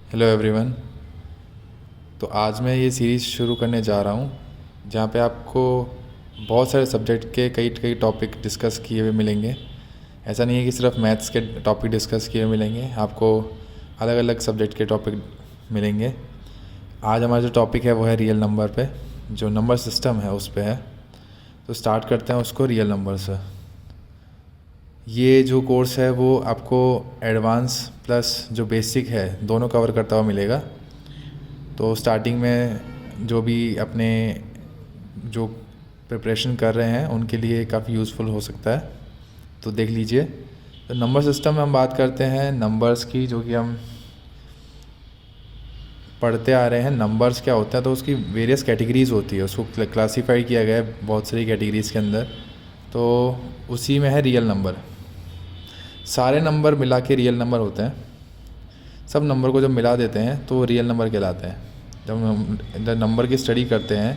Hello everyone. तो आज मैं ये सीरीज़ शुरू करने जा रहा हूँ जहाँ पे आपको बहुत सारे सब्जेक्ट के कई कई टॉपिक डिस्कस किए हुए मिलेंगे। ऐसा नहीं है कि सिर्फ मैथ्स के टॉपिक डिस्कस किए हुए मिलेंगे, आपको अलग अलग सब्जेक्ट के टॉपिक मिलेंगे। आज हमारा जो टॉपिक है वो है रियल नंबर पे, जो नंबर सिस्टम है उस पे है। तो स्टार्ट करते हैं उसको रियल नंबर से। ये जो कोर्स है वो आपको एडवांस प्लस जो बेसिक है दोनों कवर करता हुआ मिलेगा। तो स्टार्टिंग में जो भी अपने जो प्रिपरेशन कर रहे हैं उनके लिए काफ़ी यूज़फुल हो सकता है, तो देख लीजिए। तो नंबर सिस्टम में हम बात करते हैं नंबर्स की, जो कि हम पढ़ते आ रहे हैं। नंबर्स क्या होता है, तो उसकी वेरियस कैटेगरीज़ होती है, उसको क्लासीफाई किया गया है बहुत सारी कैटेगरीज़ के अंदर। तो उसी में है रियल नंबर। सारे नंबर मिला के रियल नंबर होते हैं। सब नंबर को जब मिला देते हैं तो रियल नंबर कहलाते हैं। जब नंबर की स्टडी करते हैं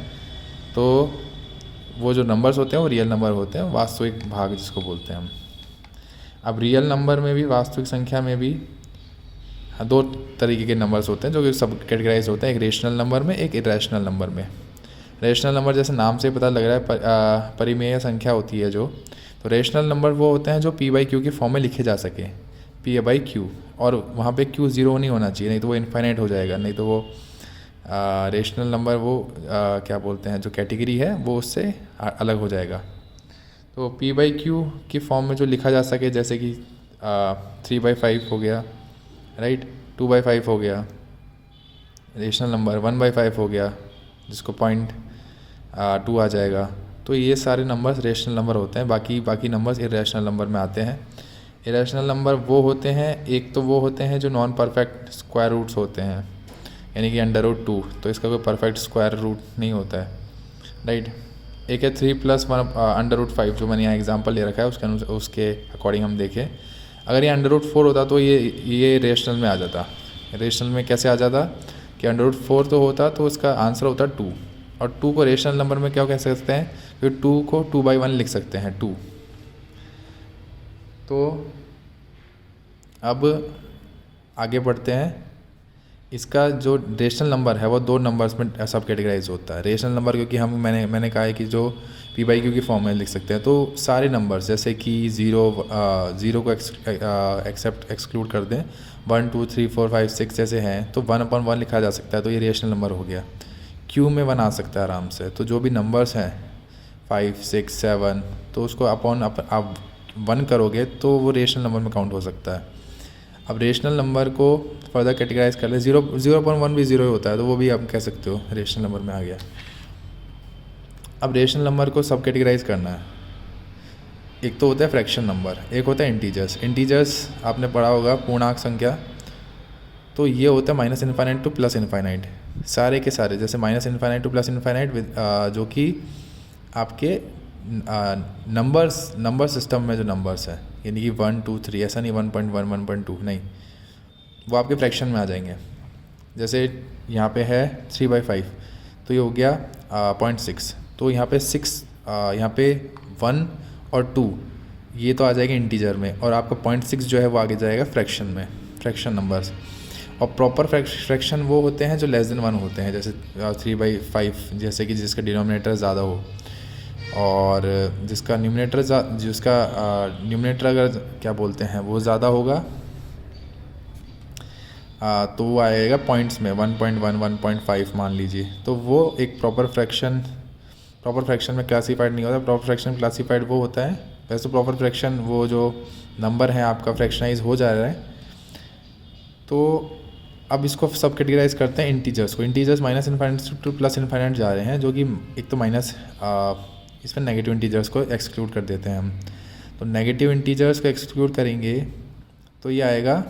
तो वो जो नंबर्स होते हैं वो रियल नंबर होते हैं, वास्तविक भाग जिसको बोलते हैं हम। अब रियल नंबर में भी, वास्तविक संख्या में भी दो तरीके के नंबर्स होते हैं जो कि सब कैटेगराइज होते हैं, एक रेशनल नंबर में, एक इरेशनल नंबर में। रेशनल नंबर जैसे नाम से पता लग रहा है परिमेय संख्या होती है जो। तो रेशनल नंबर वो होते हैं जो p/q के फॉर्म में लिखे जा सके, p/q, और वहाँ पे q ज़ीरो नहीं होना चाहिए, नहीं तो वो इनफाइनाइट हो जाएगा, नहीं तो वो रेशनल नंबर वो क्या बोलते हैं, जो कैटेगरी है वो उससे अलग हो जाएगा। तो p/q के फॉर्म में जो लिखा जा सके, जैसे कि 3/5 हो गया, राइट, 2/5 हो गया, रेशनल नंबर 1/5 हो गया जिसको 0.2 आ जाएगा। तो ये सारे नंबर्स रेशनल नंबर होते हैं। बाकी नंबर्स इरेशनल नंबर में आते हैं। इरेशनल नंबर वो होते हैं, एक तो वो होते हैं जो नॉन परफेक्ट स्क्वायर रूट्स होते हैं, यानी कि √2, तो इसका कोई परफेक्ट स्क्वायर रूट नहीं होता है, राइट। एक है 3 + 1 √5, जो मैंने यहाँ एग्जांपल ले रखा है उसके अकॉर्डिंग हम देखें। अगर ये √4 होता तो ये रेशनल में आ जाता। रेशनल में कैसे आ जाता कि √4 तो होता तो उसका आंसर होता 2, और 2 को रेशनल नंबर में क्या कह सकते हैं, क्योंकि 2 को 2/1 लिख सकते हैं, 2। तो अब आगे बढ़ते हैं। इसका जो रेशनल नंबर है वो 2 नंबर्स में सब कैटेगराइज होता है। रेशनल नंबर क्योंकि मैंने कहा है कि जो p/q की फॉर्म में लिख सकते हैं, तो सारे नंबर्स जैसे कि ज़ीरो को एक्सक्लूड कर दें, 1 2 3 4 5 6 जैसे हैं, तो 1/1 लिखा जा सकता है, तो ये रेशनल नंबर हो गया। q में 1 आ सकता है आराम से। तो जो भी नंबर्स हैं 5 6 7, तो उसको आप 1 करोगे तो वो रेशनल नंबर में काउंट हो सकता है। अब रेशनल नंबर को फर्दर कैटेगराइज कर ले, 0.1 भी ज़ीरो होता है, तो वो भी आप कह सकते हो रेशनल नंबर में आ गया। अब रेशनल नंबर को सब कैटेगराइज करना है। एक तो होता है फ्रैक्शन नंबर, एक होता है इंटीजर्स। इंटीजर्स आपने पढ़ा होगा, पूर्णांक संख्या। तो ये होता है -∞ टू +∞, सारे के सारे, जैसे -∞ टू +∞, जो कि आपके नंबर सिस्टम में जो नंबर्स हैं, यानी कि 1 2 3, ऐसा नहीं 1.1 1.2 नहीं, वो आपके फ्रैक्शन में आ जाएंगे। जैसे यहाँ पे है 3/5, तो ये हो गया 0.6। तो यहाँ पे 6, यहाँ पे 1 और 2 ये तो आ जाएगा इंटीजर में, और आपका 0.6 जो है वो आगे जाएगा फ्रैक्शन में, फ्रैक्शन नंबर्स। और प्रॉपर फ्रैक्शन वो होते हैं जो >1 होते हैं, जैसे 3/5, जैसे कि जिसका डिनोमिनेटर ज़्यादा हो, और जिसका न्यूमरेटर अगर क्या बोलते हैं वो ज़्यादा होगा, तो वो आएगा पॉइंट्स में 1.1 1.5 मान लीजिए। तो वो एक प्रॉपर फ्रैक्शन में क्लासीफाइड नहीं होता। प्रॉपर फ्रैक्शन क्लासीफाइड वो होता है, वैसे तो प्रॉपर फ्रैक्शन वो जो नंबर है आपका फ्रैक्शनाइज हो जा रहा है। तो अब इसको सब कैटेगराइज करते हैं इंटीजर्स को। इंटीजर्स -∞ टू +∞ जा रहे हैं, जो कि एक तो इसमें नेगेटिव इंटीजर्स को एक्सक्लूड कर देते हैं हम। तो नेगेटिव इंटीजर्स को एक्सक्लूड करेंगे तो ये आएगा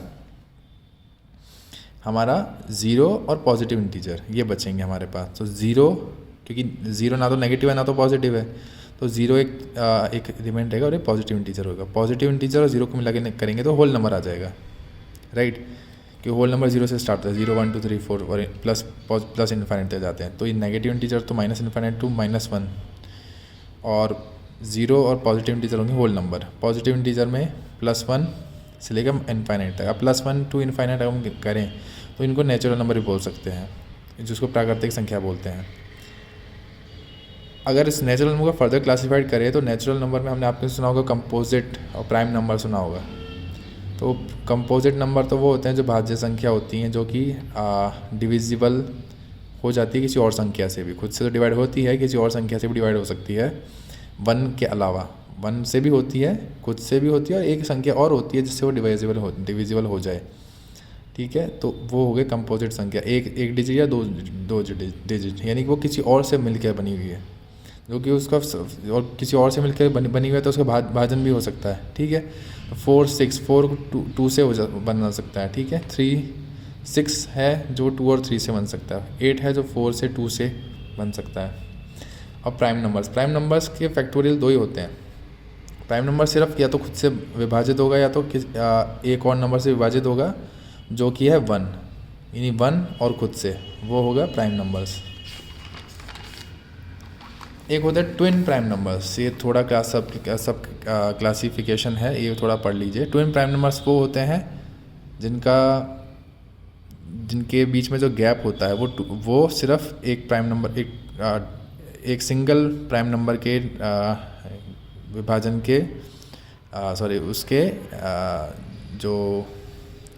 हमारा 0 और पॉजिटिव इंटीजर, ये बचेंगे हमारे पास। तो 0, क्योंकि 0 ना तो नेगेटिव है ना तो पॉजिटिव है, तो 0 एक एलिमेंट रहेगा और एक पॉजिटिव इंटीजर होगा। पॉजिटिव इंटीजर और 0 को मिला के करेंगे तो होल नंबर आ जाएगा, राइट, कि होल नंबर 0 से स्टार्ट होता है, 0 1 2 3 4 और प्लस इन्फाइनाइट तक जाते हैं। तो ये नेगेटिव इंटीजर तो -∞ टू -1, और 0 और पॉजिटिव इंटीजर होंगे होल नंबर। पॉजिटिव इंटीजर में +1 से लेकर इन्फाइनाइट तक। अब +1 टू इन्फाइनाइट हम करें तो इनको नेचुरल नंबर भी बोल सकते हैं, जिसको प्राकृतिक संख्या बोलते हैं। अगर इस नेचुरल नंबर को फर्दर क्लासीफाइड करें तो नेचुरल नंबर में हमने आपने सुना होगा कंपोजिट और प्राइम नंबर सुना होगा। तो कंपोजिट नंबर तो वो होते हैं जो भाज्य संख्या होती हैं, जो कि डिविजिबल हो जाती है किसी और संख्या से भी। खुद से तो डिवाइड होती है, किसी और संख्या से भी डिवाइड हो सकती है, 1 के अलावा। 1 से भी होती है, खुद से भी होती है, और एक संख्या और होती है जिससे वो डिविजिबल हो जाए। ठीक है, तो वो हो गए कंपोजिट संख्या, एक डिजिट या दो डिजिट, यानी कि वो किसी और से मिलकर बनी हुई है, जो कि उसका और किसी और से मिलकर बनी हुई है, तो उसका भाजन भी हो सकता है। ठीक है, 4 6 4 2 से बन सकता है। ठीक है, 3 6 है जो 2 और 3 से बन सकता है, 8 है जो 4 से 2 से बन सकता है। अब प्राइम नंबर्स के फैक्टोरियल 2 ही होते हैं। प्राइम नंबर सिर्फ या तो खुद से विभाजित होगा या तो एक और नंबर से विभाजित होगा, जो कि है 1, यानी 1 और खुद से, वो होगा प्राइम नंबर्स। एक होता है ट्विन प्राइम नंबर्स। ये थोड़ा सब क्लासिफिकेशन है, ये थोड़ा पढ़ लीजिए। ट्विन प्राइम नंबर्स वो होते हैं जिनके बीच में जो गैप होता है वो सिर्फ एक प्राइम नंबर, एक सिंगल प्राइम नंबर के विभाजन के उसके जो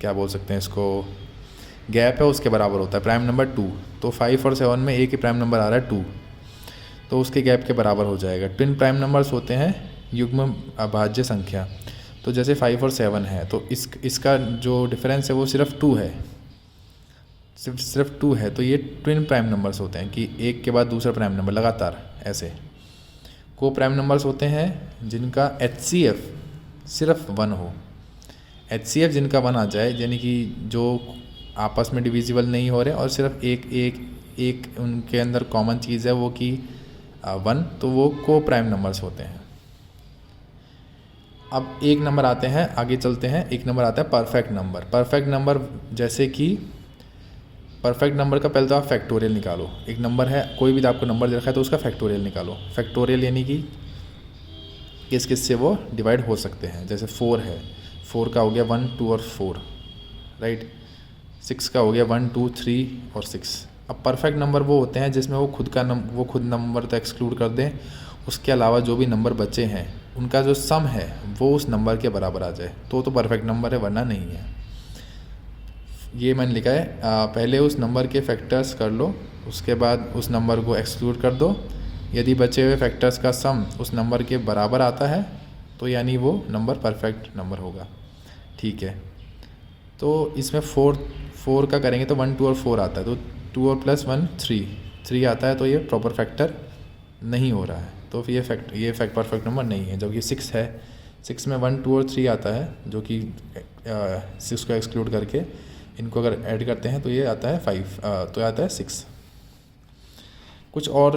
क्या बोल सकते हैं इसको, गैप है, उसके बराबर होता है। प्राइम नंबर 2, तो 5 और 7 में एक ही प्राइम नंबर आ रहा है 2, तो उसके गैप के बराबर हो जाएगा। ट्विन प्राइम नंबर्स होते हैं युग्म अभाज्य संख्या। तो जैसे 5 और 7 है, तो इसका जो डिफरेंस है वो सिर्फ 2 है, सिर्फ 2 है। तो ये ट्विन प्राइम नंबर्स होते हैं कि एक के बाद दूसरा प्राइम नंबर लगातार ऐसे। को प्राइम नंबर्स होते हैं जिनका HCF सिर्फ 1 हो। HCF जिनका 1 आ जाए, यानी कि जो आपस में डिविजिबल नहीं हो रहे और सिर्फ एक उनके अंदर कॉमन चीज़ है वो कि 1, तो वो को प्राइम नंबर्स होते हैं। अब एक नंबर आते हैं, आगे चलते हैं। एक नंबर आता है परफेक्ट नंबर। परफेक्ट नंबर जैसे कि परफेक्ट नंबर का पहले तो आप फैक्टोरियल निकालो। एक नंबर है, कोई भी आपको नंबर दे रखा है तो उसका फैक्टोरियल निकालो। फैक्टोरियल यानी कि किस से वो डिवाइड हो सकते हैं। जैसे 4 है, 4 का हो गया 1 2 और 4, राइट। 6 का हो गया 1 2 3 और 6। अब परफेक्ट नंबर वो होते हैं जिसमें वो खुद नंबर तो एक्सक्लूड कर दें, उसके अलावा जो भी नंबर बचे हैं उनका जो सम है वो उस नंबर के बराबर आ जाए, तो परफेक्ट नंबर है, वरना नहीं है। ये मैंने लिखा है, पहले उस नंबर के फैक्टर्स कर लो, उसके बाद उस नंबर को एक्सक्लूड कर दो। यदि बचे हुए फैक्टर्स का सम उस नंबर के बराबर आता है तो यानी वो नंबर परफेक्ट नंबर होगा। ठीक है, तो इसमें 4 का करेंगे तो 1 2 और 4 आता है, तो 2 और प्लस 1 3 आता है, तो ये प्रॉपर फैक्टर नहीं हो रहा है, तो फिर ये परफेक्ट नंबर नहीं है। जबकि 6 है, 6 में 1 2 और 3 आता है, जो कि 6 को एक्सक्लूड करके इनको अगर ऐड करते हैं तो ये आता है 5, तो आता है 6। कुछ और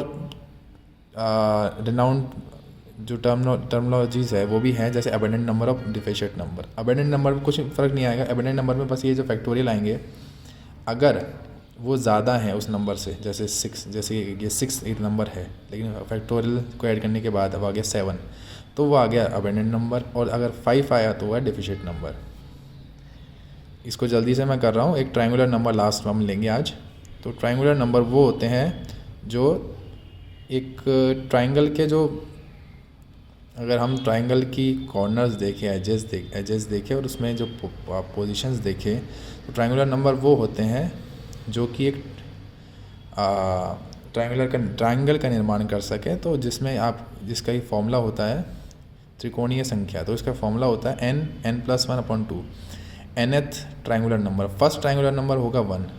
रिनाउंड जो टर्मिनोलॉजीज़ है वो भी हैं, जैसे अबेंडेंट नंबर और डिफिशिएंट नंबर। अबेंडेंट नंबर में कुछ फ़र्क नहीं आएगा। अबेंडेंट नंबर में बस ये जो फैक्टोरियल आएंगे, अगर वो ज़्यादा है उस नंबर से, जैसे 6, जैसे ये 6 एक नंबर है लेकिन फैक्टोरियल को ऐड करने के बाद अब आ गया 7, तो वो आ गया अबेंडेंट नंबर। और अगर 5 आया तो वो है डिफिशिएंट नंबर। इसको जल्दी से मैं कर रहा हूँ। एक ट्रायंगुलर नंबर लास्ट हम लेंगे आज। तो ट्रायंगुलर नंबर वो होते हैं जो एक ट्रायंगल के जो, अगर हम ट्रायंगल की कॉर्नर्स देखें, एजेस देखें और उसमें जो पोजीशंस देखें, तो ट्रायंगुलर नंबर वो होते हैं जो कि एक ट्रायंगल का निर्माण कर सके। तो जिसमें जिसका एक फॉर्मूला होता है त्रिकोणीय संख्या, तो इसका फॉर्मूला होता है n+1/2। nth triangular number, first triangular number होगा 1,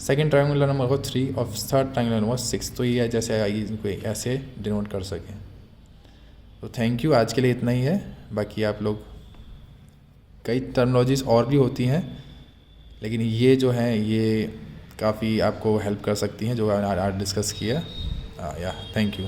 सेकंड ट्रायंगुलर नंबर होगा 3 और थर्ड ट्रायंगुलर नंबर 6। तो ये जैसे आइए इनको ऐसे डिनोट कर सकें। तो थैंक यू, आज के लिए इतना ही है। बाकी आप लोग, कई टर्मिनोलॉजीज़ और भी होती हैं, लेकिन ये जो हैं ये काफ़ी आपको हेल्प कर सकती हैं जो आज डिस्कस किया। या थैंक यू।